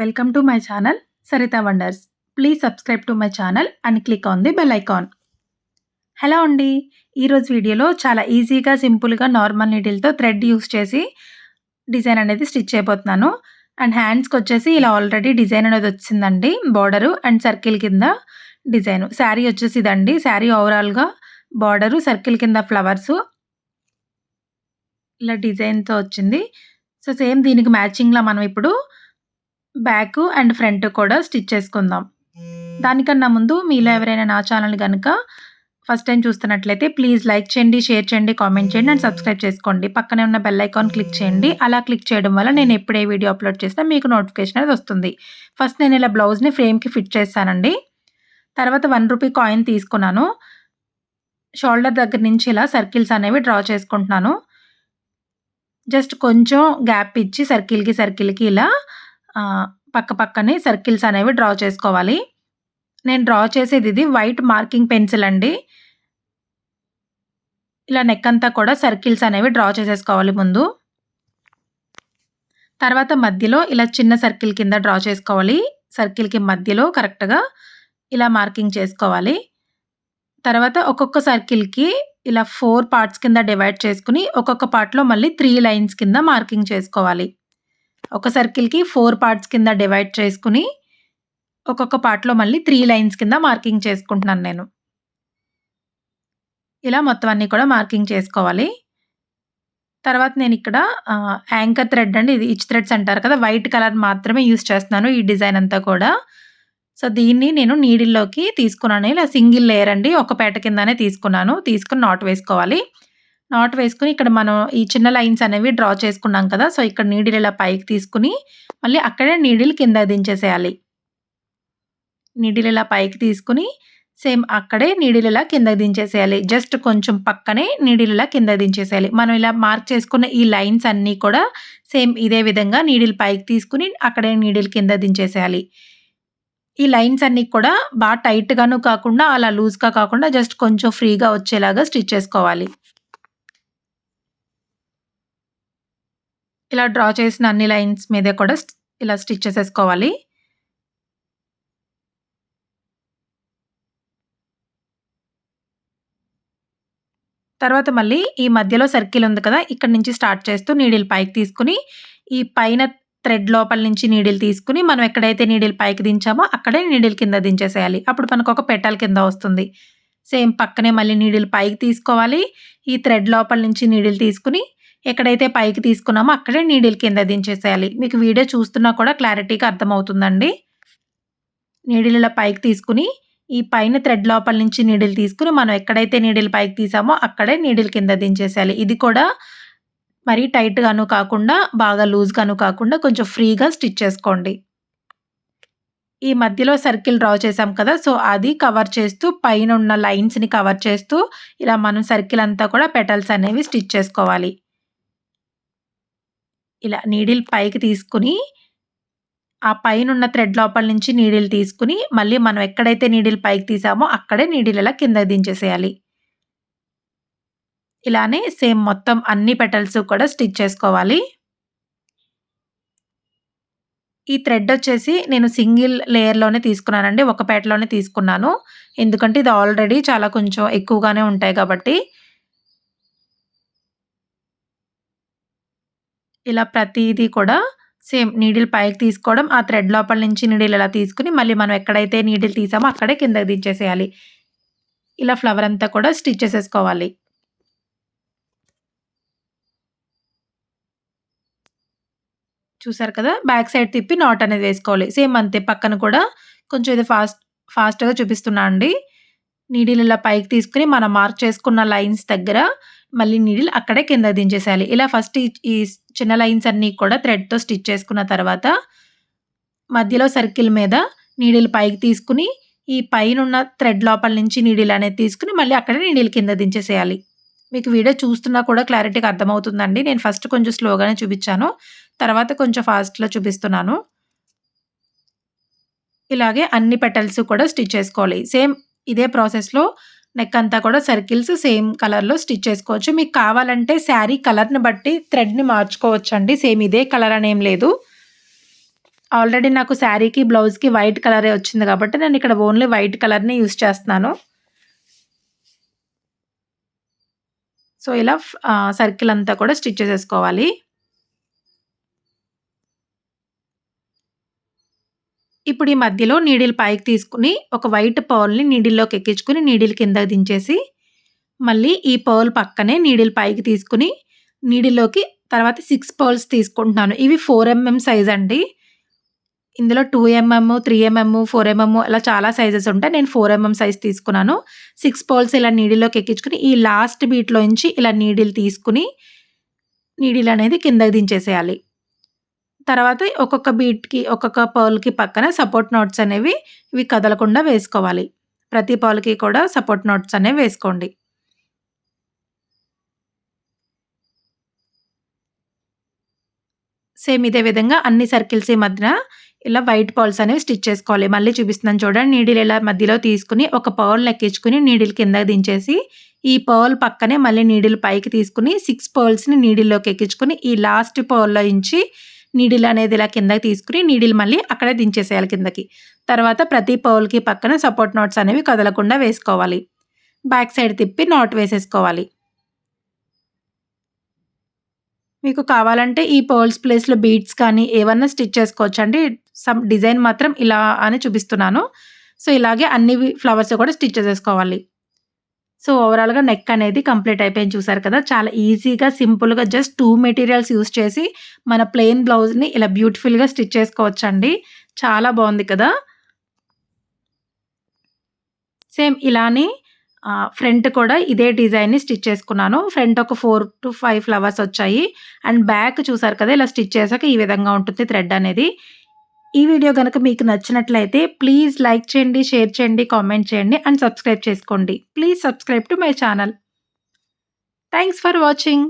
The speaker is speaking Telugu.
Welcome to my channel Sarita Wonders. Please subscribe to my channel and click on the bell icon. Hello అండి. ఈరోజు వీడియోలో చాలా ఈజీగా, సింపుల్‌గా నార్మల్ నీడిల్‌తో థ్రెడ్ యూజ్ చేసి డిజైన్ అనేది స్టిచ్ చేయబోతున్నాను. అండ్ హ్యాండ్స్‌కొచ్చేసి ఇలా ఆల్రెడీ డిజైన్ అనేది వచ్చిందండి. బోర్డరు అండ్ సర్కిల్ కింద డిజైను. శారీ వచ్చేసి ఇదండి. శారీ ఓవరాల్‌గా బోర్డరు, సర్కిల్ కింద ఫ్లవర్సు ఇలా డిజైన్‌తో వచ్చింది. సో, సేమ్ దీనికి మ్యాచింగ్‌లా మనం ఇప్పుడు బ్యాకు అండ్ ఫ్రంట్ కూడా స్టిచ్ చేసుకుందాం. దానికన్నా ముందు మీలో ఎవరైనా నా ఛానల్ గనక ఫస్ట్ టైమ్ చూస్తున్నట్లయితే ప్లీజ్ లైక్ చేయండి, షేర్ చేయండి, కామెంట్ చేయండి అండ్ సబ్స్క్రైబ్ చేసుకోండి. పక్కనే ఉన్న బెల్ ఐకాన్ క్లిక్ చేయండి. అలా క్లిక్ చేయడం వల్ల నేను ఎప్పుడు ఏ వీడియో అప్లోడ్ చేసినా మీకు నోటిఫికేషన్ అనేది వస్తుంది. ఫస్ట్ నేను ఇలా బ్లౌజ్‌ని ఫ్రేమ్‌కి ఫిట్ చేశానండి. తర్వాత ₹1 కాయిన్ తీసుకున్నాను. షోల్డర్ దగ్గర నుంచి ఇలా సర్కిల్స్ అనేవి డ్రా చేసుకుంటున్నాను. జస్ట్ కొంచెం గ్యాప్ ఇచ్చి సర్కిల్‌కి ఇలా పక్క పక్కనే సర్కిల్స్ అనేవి డ్రా చేసుకోవాలి. నేను డ్రా చేసేది ఇది వైట్ మార్కింగ్ పెన్సిల్ అండి. ఇలా నెక్ అంతా కూడా సర్కిల్స్ అనేవి డ్రా చేసేసుకోవాలి ముందు. తర్వాత మధ్యలో ఇలా చిన్న సర్కిల్ కింద డ్రా చేసుకోవాలి. సర్కిల్‌కి మధ్యలో కరెక్ట్‌గా ఇలా మార్కింగ్ చేసుకోవాలి. తర్వాత ఒక్కొక్క సర్కిల్‌కి ఇలా 4 పార్ట్స్ కింద డివైడ్ చేసుకొని ఒక్కొక్క పార్ట్‌లో మళ్ళీ 3 లైన్స్ కింద మార్కింగ్ చేసుకోవాలి. ఒక సర్కిల్‌కి 4 పార్ట్స్ కింద డివైడ్ చేసుకొని ఒక్కొక్క పార్ట్‌లో మళ్ళీ 3 లైన్స్ కింద మార్కింగ్ చేసుకుంటున్నాను నేను. ఇలా మొత్తం అన్నీ కూడా మార్కింగ్ చేసుకోవాలి. తర్వాత నేనిక్కడ యాంకర్ థ్రెడ్ అండి. ఇది ఇచ్ థ్రెడ్స్ అంటారు కదా! వైట్ కలర్ మాత్రమే యూజ్ చేస్తున్నాను ఈ డిజైన్ అంతా కూడా. సో, దీన్ని నేను నీడిల్‌లోకి తీసుకున్నాను. ఇలా సింగిల్ లేయర్ అండి. ఒక పేట కిందనే తీసుకున్నాను. తీసుకొని నాట్ వేసుకోవాలి. నాట్ వేసుకొని ఇక్కడ మనం ఈ చిన్న లైన్స్ అనేవి డ్రా చేసుకున్నాం కదా! సో, ఇక్కడ నీడిల్ ఇలా పైకి తీసుకొని మళ్ళీ అక్కడే నీడిల్ కిందకి దించేసేయాలి. నీడిల్ ఇలా పైకి తీసుకొని సేమ్ అక్కడే నీడిల్ ఇలా కిందకి దించేసేయాలి. జస్ట్ కొంచెం పక్కనే నీడిల్ ఇలా కిందకి దించేసేయాలి. మనం ఇలా మార్క్ చేసుకున్న ఈ లైన్స్ అన్నీ కూడా సేమ్ ఇదే విధంగా నీడిల్ పైకి తీసుకొని అక్కడే నీడిల్ కింద దించేసేయాలి. ఈ లైన్స్ అన్నీ కూడా బాగా టైట్‌గాను కాకుండా అలా లూజ్‌గా కాకుండా జస్ట్ కొంచెం ఫ్రీగా వచ్చేలాగా స్టిచ్ చేసుకోవాలి. ఇలా డ్రా చేసిన అన్ని లైన్స్ మీద కూడా ఇలా స్టిచ్ చేసేసుకోవాలి. తర్వాత మళ్ళీ ఈ మధ్యలో సర్కిల్ ఉంది కదా! ఇక్కడి నుంచి స్టార్ట్ చేస్తూ నీడిల్ పైకి తీసుకొని ఈ పైన థ్రెడ్ లోపల నుంచి నీడిల్ తీసుకొని మనం ఎక్కడైతే నీడిల్ పైకి దించామో అక్కడే నీడిల్ కింద దించేసేయాలి. అప్పుడు మనకొక పెటల్ కింద వస్తుంది. సేమ్ పక్కనే మళ్ళీ నీడిల్ పైకి తీసుకోవాలి. ఈ థ్రెడ్ లోపల నుంచి నీడిల్ తీసుకొని ఎక్కడైతే పైకి తీసుకున్నామో అక్కడే నీడిల్ కింద దించేసేయాలి. మీకు వీడియో చూస్తున్నా కూడా క్లారిటీగా అర్థమవుతుందండి. నీడిల్ ఇలా పైకి తీసుకొని ఈ పైన థ్రెడ్ లోపల నుంచి నీడిల్ తీసుకొని మనం ఎక్కడైతే నీడిల్ పైకి తీసామో అక్కడే నీడిల్ కింద దించేసేయాలి. ఇది కూడా మరీ టైట్‌గాను కాకుండా బాగా లూజ్‌గాను కాకుండా కొంచెం ఫ్రీగా స్టిచ్ చేసుకోండి. ఈ మధ్యలో సర్కిల్ డ్రా చేసాం కదా! సో, అది కవర్ చేస్తూ పైనున్న లైన్స్‌ని కవర్ చేస్తూ ఇలా మనం సర్కిల్ అంతా కూడా పెటల్స్ అనేవి స్టిచ్ చేసుకోవాలి. ఇలా నీడిల్ పైకి తీసుకొని ఆ పైనున్న థ్రెడ్ లోపల నుంచి నీడిల్ తీసుకొని మళ్ళీ మనం ఎక్కడైతే నీడిల్ పైకి తీసామో అక్కడే నీడిల్ ఇలా కిందకి దించేసేయాలి. ఇలానే సేమ్ మొత్తం అన్ని పెటల్స్ కూడా స్టిచ్ చేసుకోవాలి. ఈ థ్రెడ్ వచ్చేసి నేను సింగిల్ లేయర్‌లోనే తీసుకున్నానండి. ఒక పేటలోనే తీసుకున్నాను. ఎందుకంటే ఇది ఆల్రెడీ చాలా కొంచెం ఎక్కువగానే ఉంటాయి కాబట్టి. ఇలా ప్రతీది కూడా సేమ్ నీడిల్ పైకి తీసుకోవడం, ఆ థ్రెడ్ లోపల నుంచి నీడిల్ ఇలా తీసుకొని మళ్ళీ మనం ఎక్కడైతే నీడిల్ తీసామో అక్కడే కిందకి దించేసేయాలి. ఇలా ఫ్లవర్ అంతా కూడా స్టిచ్ చేసేసుకోవాలి. చూసారు కదా! బ్యాక్ సైడ్ తిప్పి నాట్ అనేది వేసుకోవాలి. సేమ్ అంతే పక్కన కూడా కొంచెం ఇది ఫాస్ట్‌గా చూపిస్తున్నా అండి. నీడిల్ ఇలా పైకి తీసుకొని మనం మార్క్ చేసుకున్న లైన్స్ దగ్గర మళ్ళీ నీడిల్ అక్కడే కిందకి దించేసేయాలి. ఇలా ఫస్ట్ ఈ చిన్న లైన్స్ అన్నీ కూడా థ్రెడ్‌తో స్టిచ్ చేసుకున్న తర్వాత మధ్యలో సర్కిల్ మీద నీడిల్ పైకి తీసుకొని ఈ పైనున్న థ్రెడ్ లోపల నుంచి నీడిల్ అనేది తీసుకొని మళ్ళీ అక్కడే నీడిల్ కింద దించేసేయాలి. మీకు వీడియో చూస్తున్నా కూడా క్లారిటీగా అర్థమవుతుందండి. నేను ఫస్ట్ కొంచెం స్లోగానే చూపించాను. తర్వాత కొంచెం ఫాస్ట్‌లో చూపిస్తున్నాను. ఇలాగే అన్ని పెటల్స్ కూడా స్టిచ్ చేసుకోవాలి. సేమ్ ఇదే ప్రాసెస్‌లో నెక్ అంతా కూడా సర్కిల్స్ సేమ్ కలర్‌లో స్టిచ్ చేసుకోవచ్చు. మీకు కావాలంటే శారీ కలర్‌ని బట్టి థ్రెడ్‌ని మార్చుకోవచ్చండి. సేమ్ ఇదే కలర్ అనేం లేదు. ఆల్రెడీ నాకు శారీకి, బ్లౌజ్‌కి వైట్ కలరే వచ్చింది కాబట్టి నేను ఇక్కడ ఓన్లీ వైట్ కలర్‌ని యూజ్ చేస్తున్నాను. సో, ఇలా సర్కిల్ అంతా కూడా స్టిచ్ చేసేసుకోవాలి. ఇప్పుడు ఈ మధ్యలో నీడిల్ పైకి తీసుకొని ఒక వైట్ పర్ల్‌ని నీడిల్‌లోకి ఎక్కించుకొని నీడిల్ కిందకి దించేసి, మళ్ళీ ఈ పర్ల్ పక్కనే నీడిల్ పైకి తీసుకొని నీడిల్‌లోకి తర్వాత 6 పర్ల్స్ తీసుకుంటున్నాను. ఇవి 4 సైజ్ అండి. ఇందులో 2 3 4 ఇలా చాలా సైజెస్ ఉంటాయి. నేను 4 సైజ్ తీసుకున్నాను. 6 పర్ల్స్ ఇలా నీడిల్‌లోకి ఎక్కించుకొని ఈ లాస్ట్ బీట్‌లోంచి ఇలా నీడిల్ తీసుకొని నీడిల్ అనేది కిందకి దించేసేయాలి. తర్వాత ఒక్కొక్క బీట్‌కి, ఒక్కొక్క పర్ల్‌కి పక్కన సపోర్ట్ నాట్స్ అనేవి ఇవి కదలకుండా వేసుకోవాలి. ప్రతి పర్ల్‌కి కూడా సపోర్ట్ నాట్స్ అనేవి వేసుకోండి. సేమ్ ఇదే విధంగా అన్ని సర్కిల్స్ మధ్యన ఇలా వైట్ పర్ల్స్ అనేవి స్టిచ్ చేసుకోవాలి. మళ్ళీ చూపిస్తున్నాను చూడండి. నీడిల్ ఇలా మధ్యలో తీసుకొని ఒక పర్ల్‌ని ఎక్కించుకొని నీడిల్ కిందకి దించేసి, ఈ పర్ల్ పక్కనే మళ్ళీ నీడిల్ పైకి తీసుకొని 6 పర్ల్స్‌ని నీడిల్‌లోకి ఎక్కించుకొని ఈ లాస్ట్ పర్ల్‌లో నుంచి నీడిల్ అనేది ఇలా కిందకి తీసుకొని నీడిల్ మళ్ళీ అక్కడే దించేసేయాలి కిందకి. తర్వాత ప్రతి పర్ల్‌కి పక్కన సపోర్ట్ నాట్స్ అనేవి కదలకుండా వేసుకోవాలి. బ్యాక్ సైడ్ తిప్పి నాట్ వేసేసుకోవాలి. మీకు కావాలంటే ఈ పర్ల్స్ ప్లేస్‌లో బీడ్స్ కానీ ఏవన్నా స్టిచ్ చేసుకోవచ్చండి. సమ్ డిజైన్ మాత్రం ఇలా అని చూపిస్తున్నాను. సో, ఇలాగే అన్ని ఫ్లవర్స్ కూడా స్టిచ్ చేసేసుకోవాలి. సో, ఓవరాల్‌గా నెక్ అనేది కంప్లీట్ అయిపోయింది చూసారు కదా! చాలా ఈజీగా, సింపుల్‌గా జస్ట్ 2 మెటీరియల్స్ యూజ్ చేసి మన ప్లెయిన్ బ్లౌజ్‌ని ఇలా బ్యూటిఫుల్‌గా స్టిచ్ చేసుకోవచ్చండి. చాలా బావుంది కదా! సేమ్ ఇలానే ఫ్రంట్ కూడా ఇదే డిజైన్‌ని స్టిచ్ చేసుకున్నాను. ఫ్రంట్ ఒక 4-5 ఫ్లవర్స్ వచ్చాయి. అండ్ బ్యాక్ చూసారు కదా! ఇలా స్టిచ్ చేశాక ఈ విధంగా ఉంటుంది థ్రెడ్ అనేది. ఈ వీడియో గనక మీకు నచ్చినట్లయితే ప్లీజ్ లైక్ చేయండి, షేర్ చేయండి, కామెంట్ చేయండి అండ్ సబ్స్క్రైబ్ చేసుకోండి. Please subscribe to my channel. Thanks for watching.